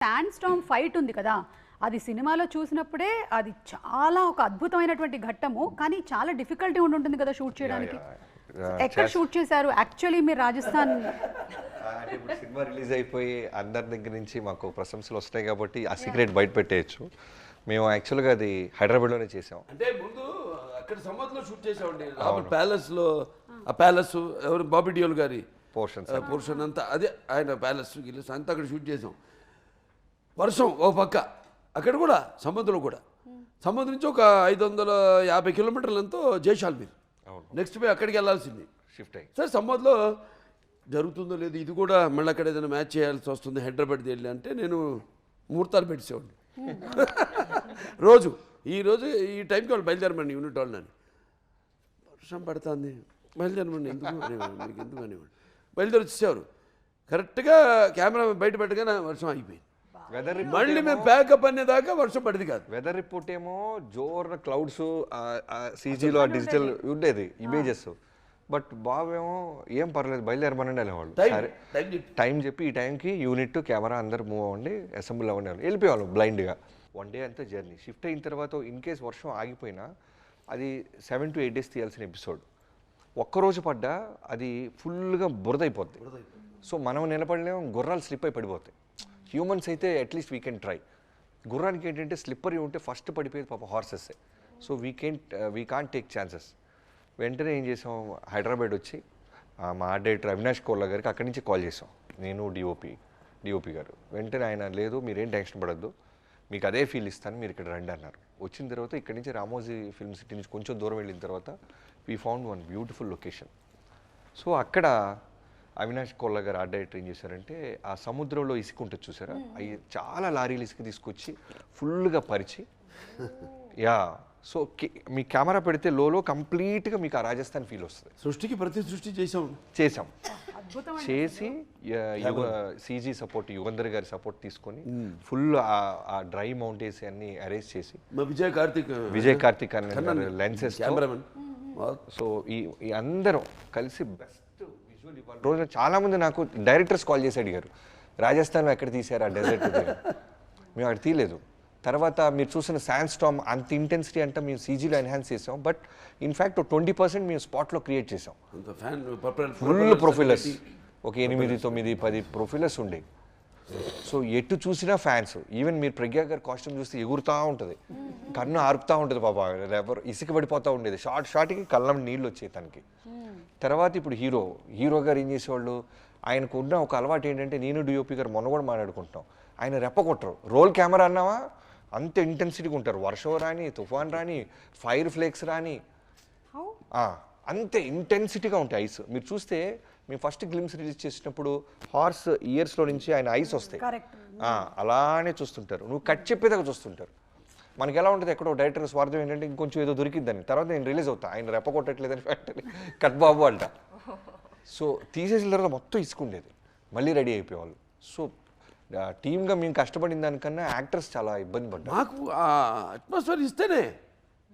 Sand Storm fight ఉంది కదా, అది సినిమాలో చూసినప్పుడే అది చాలా ఒక అద్భుతమైనటువంటి ఘట్టము. కానీ చాలా డిఫికల్టీ ఉంటుంది కదా షూట్ చేయడానికి. ఎక్కడ షూట్ చేశారు యాక్చువల్లీ మీరు? రాజస్థాన్ అంటే ఇప్పుడు సినిమా రిలీజ్ అయిపోయి అందరి దగ్గర నుంచి మాకు ప్రశంసలు వస్తాయి కాబట్టి ఆ సీక్రెట్ బయట పెట్టేయచ్చు. మేము యాక్చువల్గా అది హైదరాబాద్లోనే చేసాం. అంటే ముందు అక్కడ సమ్మర్లో షూట్ చేసామండి, ప్యాలెస్లో. ఆ ప్యాలెస్ ఎవరు, బాబీ డియోల్ గారి పోర్షన్ అంతా అదే, ఆయన ప్యాలెస్ గిల్లెస్ అంతా అక్కడ షూట్ చేసాం. వర్షం ఓ పక్క, అక్కడ కూడా సముద్రంలో కూడా. సముద్రం నుంచి ఒక 550 కిలోమీటర్లంతో జైసాల్మీర్, నెక్స్ట్ పోయి అక్కడికి వెళ్ళాల్సింది షిఫ్ట్ అయ్యి. సరే సమ్మర్లో జరుగుతుందో లేదు, ఇది కూడా మళ్ళీ అక్కడ ఏదైనా మ్యాచ్ చేయాల్సి వస్తుంది హైదరాబాద్ వెళ్ళి అంటే నేను ముహూర్తాలు పెట్టేసేవాడిని. ఈరోజు ఈ టైంకి వాళ్ళు బయలుదేరమండి యూనిట్ వాళ్ళని. వర్షం పడుతుంది, బయలుదేరమండి, ఎందుకు అనేవాడు, మీకు ఎందుకు అనేవాడు. బయలుదేరి వచ్చేసేవారు. కరెక్ట్గా కెమెరా బయట పెట్టగానే వర్షం ఆగిపోయింది. మళ్ళీ మేము ప్యాకప్ అనేదాకా వర్షం పడింది కాదు. వెదర్ రిపోర్ట్ ఏమో జోర్ క్లౌడ్స్, సీజీలో డిజిటల్ ఉండేది ఇమేజెస్. బట్ బాబు ఏమో ఏం పర్లేదు బయలుదేరమనండి అనేవాళ్ళు. సరే టైం చెప్పి ఈ టైంకి యూనిట్ కెమెరా అందరు మూవ్ అవ్వండి, అసెంబ్లీ అవ్వండి వాళ్ళు వెళ్ళిపోయేవాళ్ళు బ్లైండ్గా. 1 డే అంతా జర్నీ. షిఫ్ట్ అయిన తర్వాత ఇన్ కేస్ వర్షం ఆగిపోయినా అది 7 to 8 days తీయాల్సిన ఎపిసోడ్. ఒక్కరోజు పడ్డా అది ఫుల్గా బురదైపోద్ది. సో మనం నిలబడలేము, గుర్రాలు స్లిప్ అయి పడిపోతాయి. హ్యూమన్స్ అయితే అట్లీస్ట్ వీ కెన్ ట్రై. గుర్రానికి ఏంటంటే స్లిప్పరీ ఉంటే ఫస్ట్ పడిపోయేది పాప horses. So we can't take chances. వెంటనే ఏం చేసాం, హైదరాబాద్ వచ్చి మా ఆర్ట్ డైరెక్టర్ అవినాష్ కోల్లా గారికి అక్కడి నుంచి కాల్ చేసాం, నేను డిఓపి గారు. వెంటనే ఆయన లేదు మీరేం టెన్షన్ పడద్దు, మీకు అదే ఫీల్ ఇస్తాను, మీరు ఇక్కడ రండి అన్నారు. వచ్చిన తర్వాత ఇక్కడి నుంచి రామోజీ ఫిల్మ్ సిటీ నుంచి కొంచెం దూరం వెళ్ళిన తర్వాత we found one beautiful location. So అక్కడ అవినాష్ కోల్లా గారు ఆర్ట్ డైరెక్టర్ ఏం చేశారంటే, ఆ సముద్రంలో ఇసుక ఉంటుంది చూసారా, అవి చాలా లారీలు ఇసుక తీసుకొచ్చి ఫుల్గా పరిచి సో మీ కెమెరా పెడితే లోలో కంప్లీట్గా మీకు ఆ రాజస్థాన్ ఫీల్ వస్తుంది. సృష్టికి ప్రతి సృష్టి చేసాం చేసి సీజీ సపోర్ట్, యుగంధర్ గారి సపోర్ట్ తీసుకొని ఫుల్ ఆ డ్రై మౌంటైన్స్ అన్ని అరేంజ్ చేసి విజయ్ కార్తిక్ అనే లెన్సెస్ కెమెరామెన్. సో ఈ అందరం కలిసి బెస్ట్ విజువల్ ఇవ్వాలి. రోజున చాలా మంది నాకు డైరెక్టర్స్ కాల్ చేసి అడిగారు, రాజస్థాన్లో ఎక్కడ తీశారు ఆ డెజర్ట్? మేము అక్కడ తీయలేదు. తర్వాత మీరు చూసిన శాండ్ స్టార్మ్ అంత ఇంటెన్సిటీ అంటే మేము సీజీలో ఎన్హాన్స్ చేసాం. బట్ ఇన్ఫ్యాక్ట్ 20% మేము స్పాట్లో క్రియేట్ చేసాం. ఫుల్ ప్రొఫైలర్స్, ఒక 8, 9, 10 ప్రొఫైలర్స్ ఉండే. సో ఎటు చూసినా ఫ్యాన్స్. ఈవెన్ మీరు ప్రజ్ఞా గారి కాస్ట్యూమ్ చూస్తే ఎగురుతూ ఉంటుంది, కన్ను ఆరుపుతూ ఉంటుంది పాప, ఎవరు ఇసుక పడిపోతూ ఉండేది. షార్ట్కి కళ్ళం నీళ్ళు వచ్చాయి తనకి. తర్వాత ఇప్పుడు హీరో గారు ఏం చేసేవాళ్ళు, ఆయనకు ఉన్న ఒక అలవాటు ఏంటంటే, నేను డిఓపి గారు మొన్న కూడా మాట్లాడుకుంటాం, ఆయన రెప్ప కొట్టరు. రోల్ కెమెరా అన్నావా అంత ఇంటెన్సిటీగా ఉంటారు. వర్షం రాని, తుఫాన్ రాని, ఫైర్ ఫ్లేక్స్ రాని, అంతే ఇంటెన్సిటీగా ఉంటాయి ఐస్. మీరు చూస్తే మేము ఫస్ట్ గ్లిమ్స్ రిలీజ్ చేసినప్పుడు హార్స్ ఇయర్స్లో నుంచి ఆయన ఐస్ వస్తాయి, అలానే చూస్తుంటారు. నువ్వు కట్ చెప్పేదాకా చూస్తుంటారు. మనకి ఎలా ఉంటుంది, ఎక్కడో డైరెక్టర్ స్వార్థం ఏంటంటే ఇంకొంచెం ఏదో దొరికిద్దని. తర్వాత నేను రిలీజ్ అవుతా, ఆయన రెప్ప కొట్టట్లేదని ఫ్యాక్టరీ కట్ బాబు అంట. సో తీసేసిన తర్వాత మొత్తం ఇసుకుండేది, మళ్ళీ రెడీ అయిపోయేవాళ్ళు. సో టీమ్గా మేము కష్టపడిన దానికన్నా యాక్టర్స్ చాలా ఇబ్బంది పడ్డారు. మాకు ఆ అట్మాస్ఫియర్ ఇస్తేనే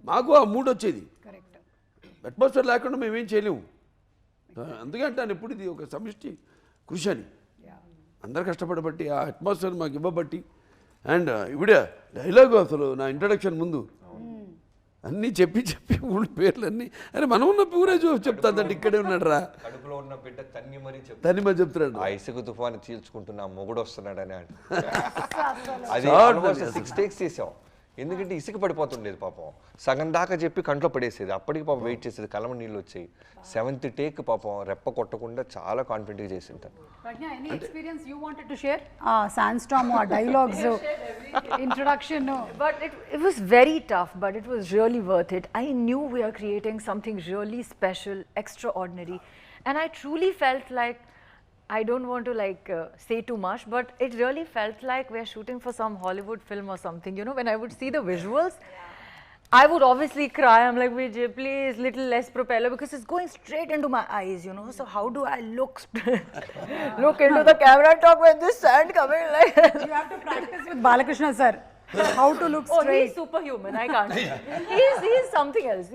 మాకు ఆ మూడ్ వచ్చేది. అట్మాస్ఫియర్ లేకుండా మేమేం చేయలేము. అందుకంటే ఎప్పుడు ఇది ఒక సమిష్టి కృషి అని అందరు కష్టపడబట్టి ఆ అట్మాస్ఫియర్ మాకు ఇవ్వబట్టి. అండ్ ఇవిడే డైలాగు అసలు నా ఇంట్రడక్షన్ ముందు అన్నీ చెప్పి ఊళ్ళ పేర్లన్నీ, అరే మనం ఉన్న పూరే చెప్తాదంటే ఇక్కడే ఉన్నాడు రా, కడుపులో ఉన్న బిడ్డ తన్ని మరి చెప్తున్నాడు, ఆ ఇసుక తుఫాను చీల్చుకుంటున్నా మొగుడు వస్తున్నాడని. అది 6 takes చేసాం, ఎందుకంటే ఇసుక పడిపోతుండేది పాపం. సగం దాకా చెప్పి కంట్లో పడేసేది, అప్పటికి పాపం వెయిట్ చేసేది, కళ్ళమ నీళ్ళు వచ్చాయి. 7th take పాపం రెప్ప కొట్టకుండా చాలా కాన్ఫిడెంట్గా చేసింటారు. But it was very tough, but it was really worth it. I knew we are creating something really special, extraordinary, and I truly felt like, I don't want to say too much, but it really felt like we're shooting for some Hollywood film or something. You know, when I would see the visuals, I would obviously cry. I'm like, Vijay, please, little less propeller, because it's going straight into my eyes, you know. So how do I look into the camera and talk when this sand coming like? You have to practice with Balakrishna sir. how to look Oh, straight. he's superhuman. I can't. He's something else.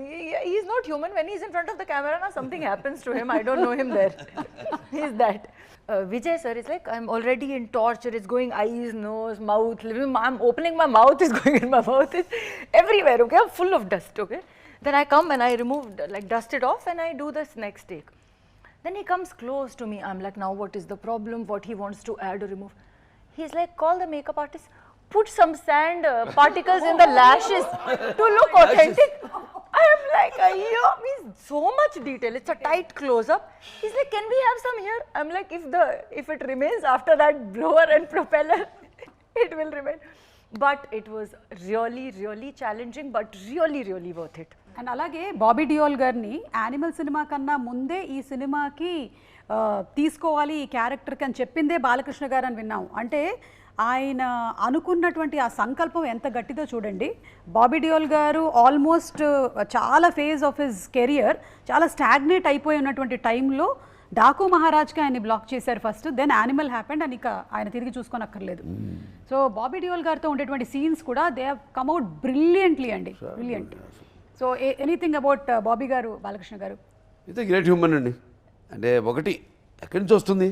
He's not human. When he's in front of the camera, now something happens to him. I don't know him there. He's that. Vijay sir is like, I'm already in torture. It's going eyes, nose, mouth. I'm opening my mouth. It's going in my mouth. It's everywhere. Okay, I'm full of dust. Okay. Then I come and I remove, like, dust it off, and I do this next take. Then he comes close to me. I'm like, now what is the problem? What he wants to add or remove? He's like, call the makeup artist, put some sand particles in the lashes to look authentic. I am like, ayyo, means so much detail. It's a tight close-up. He's like, can we have some here? I'm like, if it remains after that blower and propeller, it will remain. But it was really, really challenging, but really, really worth it. And అలాగే బాబీ డియోల్ గారిని animal cinema కన్నా ముందే ఈ సినిమాకి తీసుకోవాలి ఈ క్యారెక్టర్కి అని చెప్పిందే బాలకృష్ణ గారు అని విన్నాం. అంటే ఆయన అనుకున్నటువంటి ఆ సంకల్పం ఎంత గట్టిదో చూడండి. బాబీ డియోల్ గారు ఆల్మోస్ట్ చాలా ఫేజ్ ఆఫ్ హిజ్ కెరియర్ చాలా స్టాగ్నేట్ అయిపోయి ఉన్నటువంటి టైంలో డాకు మహారాజ్కి ఆయన్ని బ్లాక్ చేశారు ఫస్ట్, దెన్ యానిమల్ హ్యాపెండ్ అని ఇక ఆయన తిరిగి చూసుకోనక్కర్లేదు. సో బాబీ డియోల్ గారితో ఉండేటువంటి సీన్స్ కూడా they have come out brilliantly అండి, brilliant. So anything about Bobby గారు, బాలకృష్ణ గారు? ఇది గ్రేట్ హ్యూమన్ అండి. అంటే ఒకటి ఎక్కడి నుంచి వస్తుంది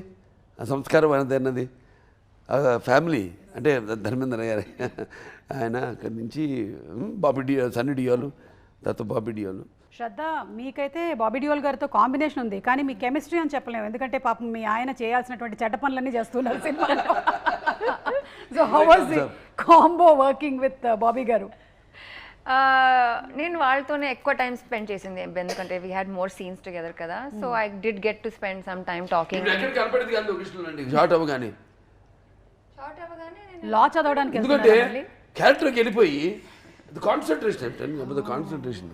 ఆ సంస్కారం అన్నది ఫ్యామిలీ అంటే ధర్మేంద్ర గారు ఆయన అక్కడి నుంచి బాబీ డియోల్, సన్నీ డియోలు, తర్వాత బాబీ డియోలు. శ్రద్ధ, మీకైతే బాబీ డియోల్ గారితో కాంబినేషన్ ఉంది, కానీ మీ కెమిస్ట్రీ అని చెప్పలేము, ఎందుకంటే పాపం మీ ఆయన చేయాల్సినటువంటి చెడ్డ పనులన్నీ చేస్తున్నారు సినిమాలో. So how was the combo working with Bobby గారు? నేను వాళ్ళతోనే ఎక్కువ టైం స్పెండ్ చేసింది, ఎందుకంటే we had more scenes together కదా. So I did get to spend some time talking. Short అవ్వగానే లా చదవడానికి ఎందుకంటే క్యారెక్టర్కి వెళ్ళిపోయి కాన్సన్ట్రేషన్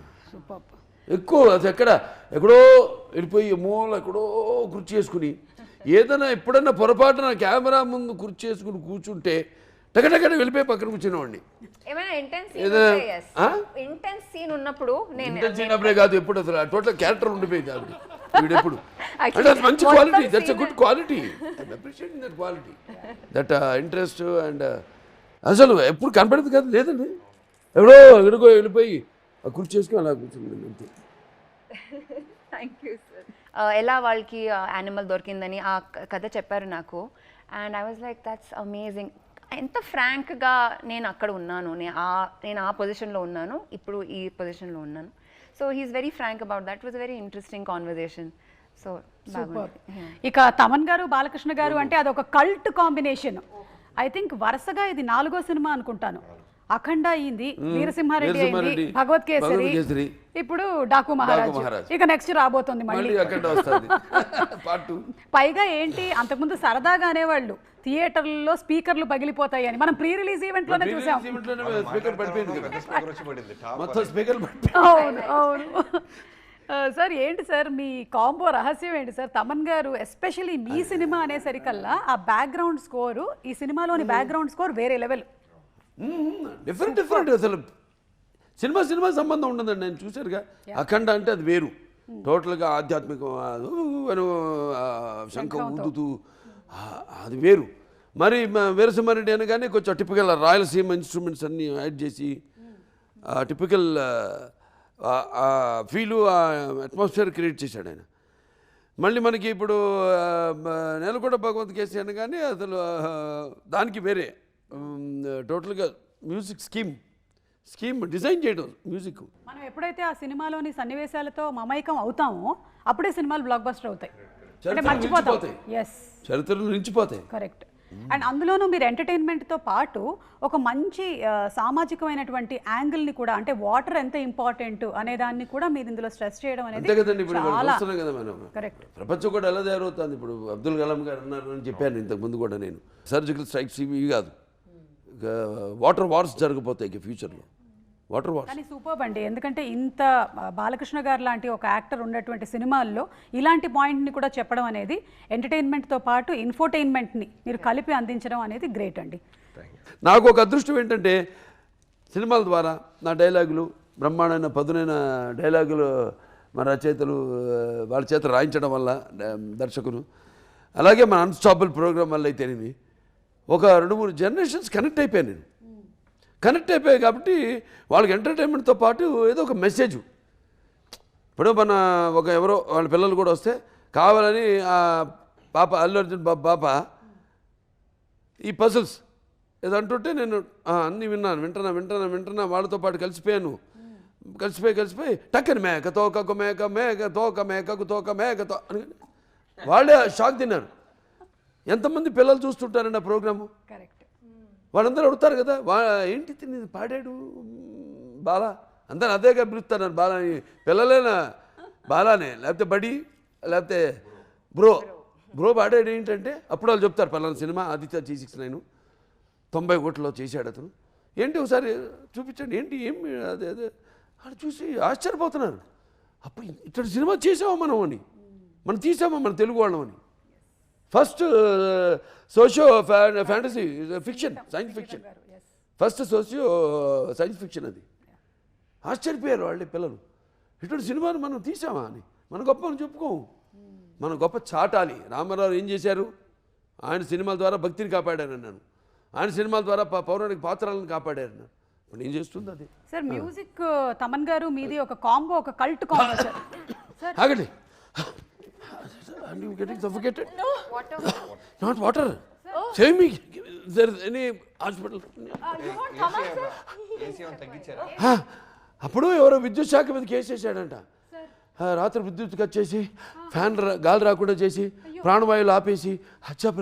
ఎక్కువ, అది ఎక్కడో వెళ్ళిపోయి మూల ఎక్కడో కుర్చీ చేసుకుని ఏదైనా ఎప్పుడన్నా పొరపాటున కెమెరా ముందు కుర్చీ చేసుకుని కూర్చుంటే టగటగట వెళ్ళిపోయి పక్కన కూర్చునేవాడిని. ఏమైనా ఇంటెన్స్ సీన్ ఉన్నప్పుడు చిన్నప్పుడే కాదు, ఎప్పుడు అసలు టోటల్ క్యారెక్టర్ ఉండిపోయింది ఆవిడ వీడెప్పుడు. అంటే అది మంచి quality, that's a good quality, appreciating that quality, that interest. And అసలు ఎప్పుడు కనపడేది కాదు, లేదండి, ఎక్కడికో వెళ్ళిపోయి ఆ కుర్చీ చేసుకుని అలా కూర్చుంది అంతే. Thank you sir. ఎలా వాళ్ళకి యానిమల్ దొరికిందని ఆ కథ చెప్పారు నాకు, and I was like that's amazing. ఎంత ఫ్రాంక్గా నేను అక్కడ ఉన్నాను, నేను ఆ పొజిషన్లో ఉన్నాను, ఇప్పుడు ఈ పొజిషన్లో ఉన్నాను. So he's very frank about that. Was very interesting conversation. So ఇక తమన్ గారు, బాలకృష్ణ గారు అంటే అదొక కల్ట్ కాంబినేషన్. ఐ థింక్ వరుసగా ఇది 4వ సినిమా అనుకుంటాను. అఖండ అయింది, వీరసింహారెడ్డి అయింది, భగవత్ కేసరి, ఇప్పుడు డాకు మహారాజ్, ఇక నెక్స్ట్ రాబోతుంది మళ్ళీ. పైగా ఏంటి, అంతకుముందు సరదాగా అనేవాళ్ళు థియేటర్లలో స్పీకర్లు పగిలిపోతాయి అని, మనం ప్రీ రిలీజ్ ఈవెంట్ లోనే చూసాం. అవును అవును సార్. ఏంటి సార్ మీ కాంబో రహస్యం ఏంటి సార్? తమన్ గారు ఎస్పెషల్లీ మీ సినిమా అనేసరికల్లా ఆ బ్యాక్గ్రౌండ్ స్కోరు, ఈ సినిమాలోని బ్యాక్గ్రౌండ్ స్కోర్ వేరే లెవెల్, డిఫరెంట్. అసలు సినిమా సంబంధం ఉండదండి. నేను చూశారుగా అఖండ అంటే అది వేరు, టోటల్గా ఆధ్యాత్మికం, శంఖం ఊదుతూ అది వేరు. మరి వీరసింహారెడ్డి అనగానే కొంచెం టిపికల్ రాయలసీమ ఇన్స్ట్రుమెంట్స్ అన్నీ యాడ్ చేసి టిపికల్ ఫీలు, అట్మాస్ఫియర్ క్రియేట్ చేశాడు ఆయన. మళ్ళీ మనకి ఇప్పుడు నేలకొండ భగవత్ కేసరి అనగానే అసలు దానికి వేరే టోటల్గా మ్యూజిక్ స్కీమ్ డిజైన్ చేయడం మ్యూజిక్. మనం ఎప్పుడైతే ఆ సినిమాలోని సన్నివేశాలతో మమైకం అవుతామో అప్పుడే సినిమాలు బ్లాక్ బస్టర్ అవుతాయి, అంటే మర్చిపోతాం. చరిత్రలు నిలిచిపోతాయి. కరెక్ట్. అండ్ అందులోనూ మీరు ఎంటర్టైన్మెంట్తో పాటు ఒక మంచి సామాజికమైనటువంటి యాంగిల్ని కూడా, అంటే వాటర్ ఎంత ఇంపార్టెంట్ అనే దాన్ని కూడా మీరు ఇందులో స్ట్రెస్ చేయడం అనేది చాలా కరెక్ట్. ప్రపంచం కూడా ఎలా తయారవుతుంది. ఇప్పుడు అబ్దుల్ కలాం గారు అన్నారు అని చెప్పాను ఇంతకు ముందు కూడా నేను, సర్జికల్ స్ట్రైక్స్ ఇవి కాదు, వాటర్ వార్స్ జరగబోతాయి ఫ్యూచర్లో. వాటర్ వార్స్ కానీ సూపర్బ్ అండి, ఎందుకంటే ఇంత బాలకృష్ణ గారు లాంటి ఒక యాక్టర్ ఉన్నటువంటి సినిమాల్లో ఇలాంటి పాయింట్ని కూడా చెప్పడం అనేది, ఎంటర్టైన్మెంట్తో పాటు ఇన్ఫోటైన్మెంట్ని మీరు కలిపి అందించడం అనేది గ్రేట్ అండి. నాకు ఒక అదృష్టం ఏంటంటే సినిమాల ద్వారా నా డైలాగులు, బ్రహ్మాండమైన పదునైన డైలాగులు మన రచయితలు వాళ్ళ చేత రాయించడం వల్ల, దర్శకులు, అలాగే మన అన్స్టాపబుల్ ప్రోగ్రామ్ వల్ల అయితేనేమి ఒక 2-3 జనరేషన్స్ కనెక్ట్ అయిపోయాను నేను. కనెక్ట్ అయిపోయాయి కాబట్టి వాళ్ళకి ఎంటర్టైన్మెంట్తో పాటు ఏదో ఒక మెసేజ్. ఇప్పుడు మన ఎవరో వాళ్ళ పిల్లలు కూడా వస్తే కావాలని ఆ పాప అల్లు అర్జున్ పాప ఈ పజిల్స్ ఏదో అంటుంటే నేను అన్నీ వింటున్నా వాళ్ళతో పాటు కలిసిపోయాను. కలిసిపోయి టక్కని మేక తోకకు మేక తోక మేకకు తోక మేక అని వాళ్ళే షాక్ తిన్నారు. ఎంతమంది పిల్లలు చూస్తుంటారండి ఆ ప్రోగ్రాము. కరెక్ట్. వాళ్ళందరూ అడుగుతారు కదా ఏంటి తిని పాడాడు బాలా, అందరూ అదేగా పిలుస్తారు బాలాని. పిల్లలేనా బాలానే, లేకపోతే బడి, లేకపోతే బ్రో పాడాడు ఏంటంటే అప్పుడు వాళ్ళు చెప్తారు పలానా సినిమా ఆదిత్య G69 90 కోట్లలో చేశాడు అతను. ఏంటి ఒకసారి చూపించండి ఏంటి ఏం అదే అది చూసి ఆశ్చర్యపోతున్నారు. అప్పుడు ఇటువంటి సినిమా చేసామా మనం అని, మనం తీసామా మన తెలుగు వాళ్ళం అని. First socio fantasy fiction, science fiction, first socio science fiction అది. ఆశ్చర్యపోయారు వాళ్ళే పిల్లలు, ఇటువంటి సినిమాను మనం తీసామా అని. మన గొప్ప అని చెప్పుకోము, మన గొప్ప చాటాలి. రామారావు ఏం చేశారు, ఆయన సినిమాల ద్వారా భక్తిని కాపాడారన్నాను, ఆయన సినిమాల ద్వారా పౌరాణిక పాత్రలను కాపాడారన్నాను. ఇప్పుడు ఏం చేస్తుంది అది. సార్ మ్యూజిక్ తమన్ గారు మీది ఒక కాంబో, ఒక కల్ట్ కాంబో సార్. ఆగండి. And you getting suffocated? No. Water. Not water. Save me. Is there any hospital? You want Thomas, sir? AC ఏమైనా తగ్గించారా? అప్పుడు ఎవరో విద్యుత్ శాఖ మీద కేసు వేసాడంట. రాత్రి విద్యుత్ కట్ చేసి ఫ్యాన్ గాలి రాకుండా చేసి ప్రాణవాయువులు ఆపేసి హత్య